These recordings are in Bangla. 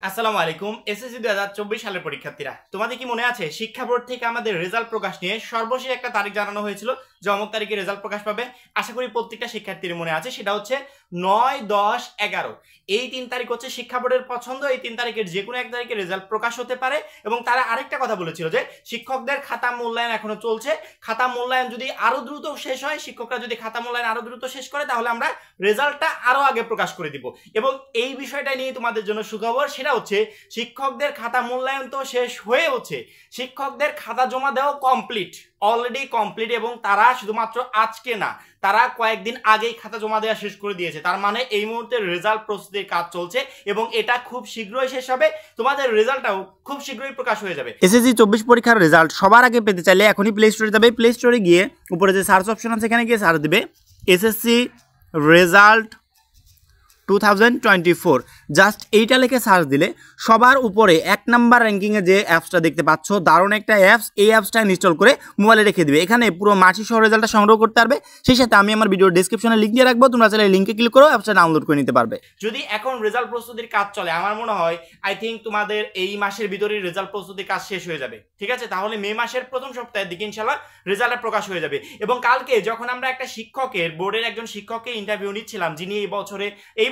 আসসালামু আলাইকুম। এসএসসি 2024 সালের পরীক্ষার্থীরা, তোমাদের কি মনে আছে শিক্ষা বোর্ড থেকে আমাদের রেজাল্ট প্রকাশ নিয়ে সর্বশেষ একটা তারিখ জানানো হয়েছিল যে অমুক তারিখে রেজাল্ট প্রকাশ পাবে? আশা করি প্রত্যেকটা শিক্ষার্থীর মনে আছে। সেটা হচ্ছে 9, 10, 11 এই 3 তারিখ হচ্ছে শিক্ষা বোর্ডের পছন্দ। এই 3 তারিখের যে কোনো এক তারিখে রেজাল্ট প্রকাশ হতে পারে। এবং তারা আরেকটা কথা বলেছিল যে শিক্ষকদের খাতা মূল্যায়ন এখনো চলছে। খাতা মূল্যায়ন যদি আরো দ্রুত শেষ হয়, শিক্ষকরা যদি খাতা মূল্যায়ন আরো দ্রুত শেষ করে, তাহলে আমরা রেজাল্টটা আরো আগে প্রকাশ করে দিব। এবং এই বিষয়টা নিয়ে তোমাদের জন্য সুখবর, সেটা হচ্ছে শিক্ষকদের খাতা মূল্যায়ন তো শেষ হয়েছে, শিক্ষকদের খাতা জমা দেওয়া কমপ্লিট, অলরেডি কমপ্লিট। এবং তারা শুধুমাত্র আজকে না, তারা কয়েকদিন আগেই খাতা জমা দেওয়া শেষ করে দিয়েছে। তার মানে এই মুহূর্তে রেজাল্ট প্রস্তুতির কাজ চলছে এবং এটা খুব শীঘ্রই শেষ হবে। তোমাদের রেজাল্টটাও খুব শীঘ্রই প্রকাশ হয়ে যাবে। এসএসসি 24 পরীক্ষার রেজাল্ট সবার আগে পেতে চাইলে এখনই প্লে স্টোরে যাবে। প্লে স্টোরে গিয়ে উপরে যে সার্চ অপশন আছে সেখানে গিয়ে সার্চ দিবে এসএসসি রেজাল্ট 2024। জাস্ট এইটা লিখে সার্চ দিলে সবার উপরে 1 নাম্বার র্যাঙ্কিংয়ে যে অ্যাপসটা দেখতে পাচ্ছ, দারুণ একটা অ্যাপস, এই অ্যাপসটা ইনস্টল করে মোবাইলে রেখে দিবে। এখানে পুরো মার্কশিট সহ রেজাল্টটা সংগ্রহ করতে পারবে। সেই সাথে আমি আমার ভিডিও ডেসক্রিপশনে লিঙ্ক দিয়ে রাখবো, তোমরা চাইলে লিঙ্কে ক্লিক করো অ্যাপসটা ডাউনলোড করে নিতে পারবে। যদি এখন রেজাল্ট প্রস্তুতির কাজ চলে, আমার মনে হয় আই থিঙ্ক তোমাদের এই মাসের ভিতরেই রেজাল্ট প্রস্তুতির কাজ শেষ হয়ে যাবে। ঠিক আছে, তাহলে মে মাসের প্রথম সপ্তাহের দিকে ইনশাআল্লাহ রেজাল্টটা প্রকাশ হয়ে যাবে। এবং কালকে যখন আমরা একটা শিক্ষকের, বোর্ডের একজন শিক্ষককে ইন্টারভিউ নিচ্ছিলাম, যিনি এই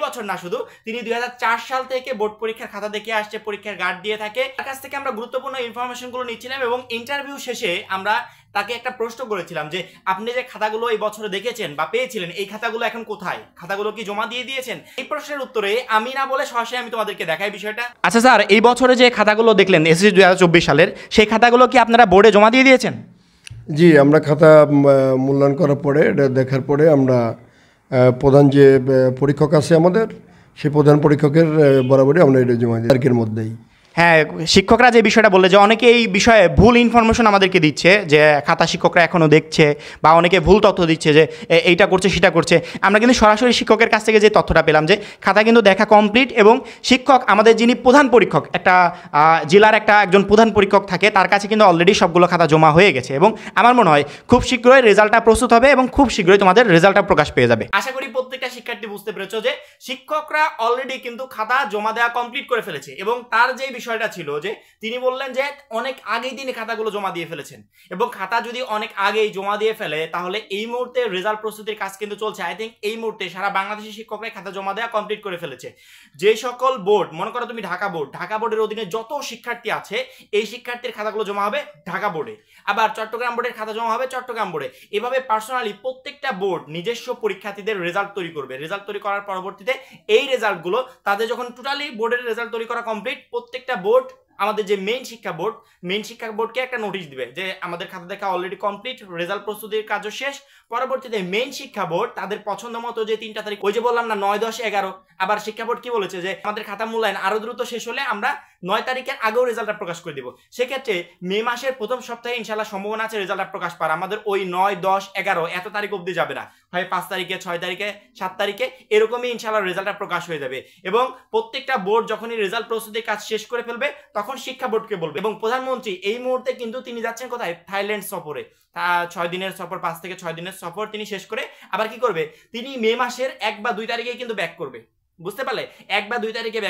বছর না শুধু, তিনি 2004 সাল থেকে বোর্ড পরীক্ষার খাতা দেখে আসছে, পরীক্ষার গার্ড দিয়ে থাকে। তার কাছ থেকে আমরা গুরুত্বপূর্ণ ইনফরমেশনগুলো নিচ্ছিলাম এবং ইন্টারভিউ শেষে আমরা তাকে একটা প্রশ্ন করেছিলাম যে আপনি যে খাতাগুলো এই বছরে দেখেছেন বা পেয়েছিলেন, এই খাতাগুলো এখন কোথায়? খাতাগুলো কি জমা দিয়ে দিয়েছেন? এই প্রশ্নের উত্তরে আমি না বলে সরাসরি আমি তোমাদেরকে দেখাই বিষয়টা। আচ্ছা স্যার, এই বছরে যে খাতাগুলো দেখলেন এসএসসি 2024 সালের, সেই খাতাগুলো কি আপনারা বোর্ডে জমা দিয়ে দিয়েছেন? জি, আমরা খাতা মূল্যায়ন করার পরে, এটা দেখার পরে আমরা প্রধান যে পরীক্ষক আছে আমাদের, সেই প্রধান পরীক্ষকের বরাবরই আমরা এটা জমা দিই তারিখের মধ্যেই। হ্যাঁ, শিক্ষকরা যে বিষয়টা বললে যে অনেকে এই বিষয়ে ভুল ইনফরমেশন আমাদেরকে দিচ্ছে, যে খাতা শিক্ষকরা এখনও দেখছে, বা অনেকে ভুল তথ্য দিচ্ছে যে এইটা করছে সেটা করছে। আমরা কিন্তু সরাসরি শিক্ষকের কাছ থেকে যে তথ্যটা পেলাম যে খাতা কিন্তু দেখা কমপ্লিট, এবং শিক্ষক আমাদের যিনি প্রধান পরীক্ষক, একটা জেলার একজন প্রধান পরীক্ষক থাকে, তার কাছে কিন্তু অলরেডি সবগুলো খাতা জমা হয়ে গেছে। এবং আমার মনে হয় খুব শীঘ্রই রেজাল্টটা প্রস্তুত হবে এবং খুব শীঘ্রই তোমাদের রেজাল্টটা প্রকাশ পেয়ে যাবে। আশা করি প্রত্যেকটা শিক্ষার্থী বুঝতে পেরেছো যে শিক্ষকরা অলরেডি কিন্তু খাতা জমা দেওয়া কমপ্লিট করে ফেলেছে। এবং তার যে বিষয়টা ছিল যে তিনি বললেন যে অনেক আগেই তিনি খাতাগুলো জমা দিয়ে ফেলেছেন, এবং খাতা যদি অনেক আগেই জমা দিয়ে ফেলে তাহলে এই মুহূর্তে রেজাল্ট প্রস্তুতির কাজ কিন্তু চলছে। আই থিঙ্ক এই মুহূর্তে সারা বাংলাদেশের শিক্ষকরা খাতা জমা দেওয়া কমপ্লিট করে ফেলেছে। যে সকল বোর্ড, মনে করো তুমি ঢাকা বোর্ডের অধীনে যত শিক্ষার্থী আছে, এই শিক্ষার্থীর খাতাগুলো জমা হবে ঢাকা বোর্ডে, আবার চট্টগ্রাম বোর্ডের খাতা জমা হবে চট্টগ্রাম বোর্ডে। এভাবে পার্সোনালি প্রত্যেকটা বোর্ড নিজস্ব পরীক্ষার্থীদের রেজাল্ট তৈরি করবে। রেজাল্ট তৈরি করার পরবর্তীতে এই রেজাল্টগুলো তাদের যখন টোটালি বোর্ডের রেজাল্ট তৈরি করা কমপ্লিট, প্রত্যেকটা বোর্ড আমাদের যে মেইন শিক্ষা বোর্ডকে একটা নোটিশ দিবে যে আমাদের খাতা দেখা অলরেডি কমপ্লিট, রেজাল্ট প্রস্তুতির কাজও শেষ। পরবর্তীতে মেইন শিক্ষা বোর্ড তাদের পছন্দ মতো যে 3টা তারিখ, ওই যে বললাম না 9, 10, 11, আবার শিক্ষা বোর্ড কি বলেছে যে আমাদের খাতা মূল্যায়ন আরো দ্রুত শেষ হলে আমরা 9 তারিখের আগেও রেজাল্টটা প্রকাশ করে দিব। সেক্ষেত্রে মে মাসের প্রথম সপ্তাহে ইনশাল্লাহ সম্ভাবনা আছে রেজাল্টটা প্রকাশ পাওয়ার। আমাদের ওই 9, 10, 11 এত তারিখ অবধি যাবে না, হয় 5 তারিখে, 6 তারিখে, 7 তারিখে, এরকমই ইনশাল্লাহ রেজাল্টটা প্রকাশ হয়ে যাবে। এবং প্রত্যেকটা বোর্ড যখনই রেজাল্ট প্রস্তুতির কাজ শেষ করে ফেলবে তখন শিক্ষা বোর্ডকে বলবে। এবং প্রধানমন্ত্রী এই মুহূর্তে কিন্তু তিনি যাচ্ছেন কোথায়? থাইল্যান্ড সফরে। 6 দিনের সফর, 5 থেকে 6 দিনের সফর তিনি শেষ করে আবার কি করবে? তিনি মে মাসের 1 বা 2 তারিখে কিন্তু ব্যাক করবে। বুঝতে পারলে? 1 বা 2 তারিখে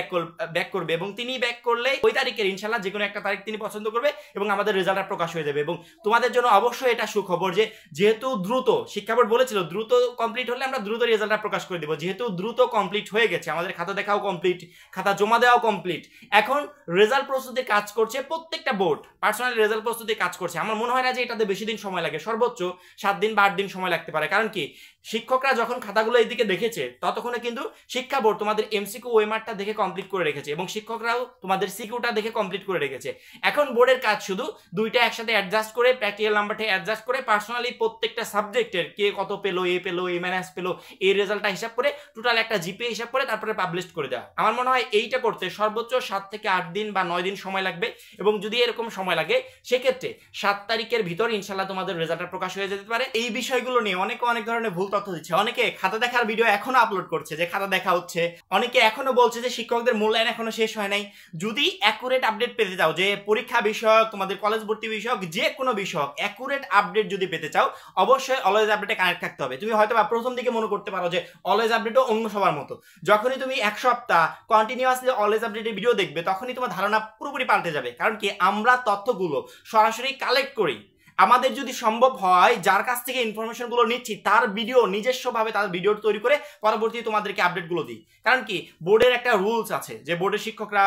ব্যাক করবে, এবং তিনি ব্যাক করলে ওই তারিখের ইনশাল্লাহ যে কোনো একটা তারিখ তিনি পছন্দ করবে এবং আমাদের রেজাল্টটা প্রকাশ হয়ে যাবে। এবং তোমাদের জন্য অবশ্যই এটা সুখবর যে যেহেতু দ্রুত, শিক্ষা বোর্ড বলেছিল দ্রুত কমপ্লিট হলে আমরা দ্রুত রেজাল্টটা প্রকাশ করে দেবো। যেহেতু দ্রুত কমপ্লিট হয়ে গেছে, আমাদের খাতা দেখাও কমপ্লিট, খাতা জমা দেওয়াও কমপ্লিট, এখন রেজাল্ট প্রস্তুতির কাজ করছে প্রত্যেকটা বোর্ড, পার্সোনালি রেজাল্ট প্রস্তুতির কাজ করছে। আমার মনে হয় না যে এটাতে বেশি দিন সময় লাগে, সর্বোচ্চ 7 দিন বা 8 দিন সময় লাগতে পারে। কারণ কি, শিক্ষকরা যখন খাতাগুলো এইদিকে দেখেছে ততক্ষণে কিন্তু শিক্ষা বোর্ড তোমাদের এমসিকিউ ওয়েমারটা দেখে কমপ্লিট করে রেখেছে, এবং শিক্ষকরাও তোমাদের সিকিউটা দেখে কমপ্লিট করে রেখেছে। এখন বোর্ডের কাজ শুধু দুইটা একসাথে অ্যাডজাস্ট করে, প্র্যাকটিক্যাল নাম্বারটা অ্যাডজাস্ট করে পার্সোনালি প্রত্যেকটা সাবজেক্টের কে কত পেলো, এ পেলো, এ মাইনাস পেলো, এই রেজাল্টটা হিসাব করে টোটাল একটা জিপিএ হিসাব করে তারপরে পাবলিশ করে দেওয়া। আমার মনে হয় এইটা করতে সর্বোচ্চ 7 থেকে 8 দিন বা 9 দিন সময় লাগবে। এবং যদি এরকম সময় লাগে সেক্ষেত্রে 7 তারিখের ভিতর ইনশাল্লাহ তোমাদের রেজাল্টটা প্রকাশ হয়ে যেতে পারে। এই বিষয়গুলো নিয়ে অনেক ধরনের ভুল তথ্য দিচ্ছে। অনেকে খাতা দেখার ভিডিও এখনো আপলোড করছে যে খাতা দেখা হচ্ছে, অনেকে এখনো বলছে যে শিক্ষকদের মূল্যায়ন এখনো শেষ হয় নাই। যদি অ্যাকুরেট আপডেট পেতে চাও, যে পরীক্ষা বিষয়ক, তোমাদের কলেজ ভর্তি বিষয়ক যে কোনো বিষয়ক অ্যাকুরেট আপডেট যদি পেতে চাও, অবশ্যই অলওয়েজ আপডেটে কানেক্ট থাকতে হবে। তুমি হয়তো বা প্রথম দিকে মনে করতে পারো যে অলওয়েজ আপডেটও অন্য সবার মতো, যখনই তুমি এক সপ্তাহ কন্টিনিউয়াসলি অলওয়েজ আপডেটের ভিডিও দেখবে তখনই তোমার ধারণা পুরোপুরি পাল্টে যাবে। কারণ কি, আমরা তথ্যগুলো সরাসরি কালেক্ট করি। আমাদের যদি সম্ভব হয় যার কাছ থেকে ইনফরমেশন গুলো নিচ্ছি তার ভিডিও নিজস্বভাবে তার ভিডিও তৈরি করে পরবর্তীতে তোমাদেরকে আপডেট গুলো দিই। কারণ কি, বোর্ডের একটা রুলস আছে যে বোর্ডের শিক্ষকরা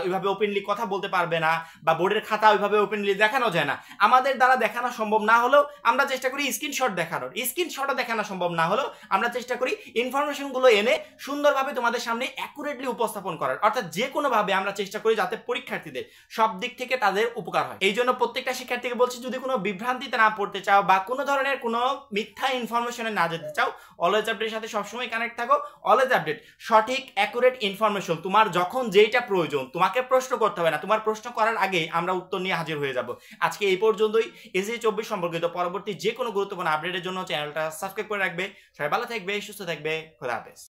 ওইভাবে ওপেনলি কথা বলতে পারবে না, বা বোর্ডের খাতা ওইভাবে ওপেনলি দেখানো যায় না। আমাদের দ্বারা দেখানো সম্ভব না হলেও আমরা চেষ্টা করি স্ক্রিনশট দেখানোর, স্ক্রিনশটও দেখানো সম্ভব না হলেও আমরা চেষ্টা করি ইনফরমেশন গুলো এনে সুন্দরভাবে তোমাদের সামনে অ্যাকুরেটলি উপস্থাপন করার। অর্থাৎ যে কোনো ভাবে আমরা চেষ্টা করি যাতে পরীক্ষার্থীদের সব দিক থেকে তাদের উপকার হয়। এই জন্য প্রত্যেকটা শিক্ষার্থীকে বলছি, যদি কোনো বিভ্রান্তিতে না পড়তে চাও বা কোনো ধরনের কোনো মিথ্যা ইনফরমেশনে না যেতে চাও, অলওয়েজ আপডেটের সাথে সবসময় কানেক্ট থাকো। অলওয়েজ আপডেট সঠিক অ্যাকুরেট ইনফরমেশন, তোমার যখন যেইটা প্রয়োজন তোমাকে প্রশ্ন করতে হবে না, তোমার প্রশ্ন করার আগে আমরা উত্তর নিয়ে হাজির হয়ে যাব। আজকে এই পর্যন্তই। এসএসসি 24 সম্পর্কিত পরবর্তী যে কোনো গুরুত্বপূর্ণ আপডেটের জন্য চ্যানেলটা সাবস্ক্রাইব করে রাখবে। সবাই ভালো থাকবে, সুস্থ থাকবে, খোদা হাফেজ।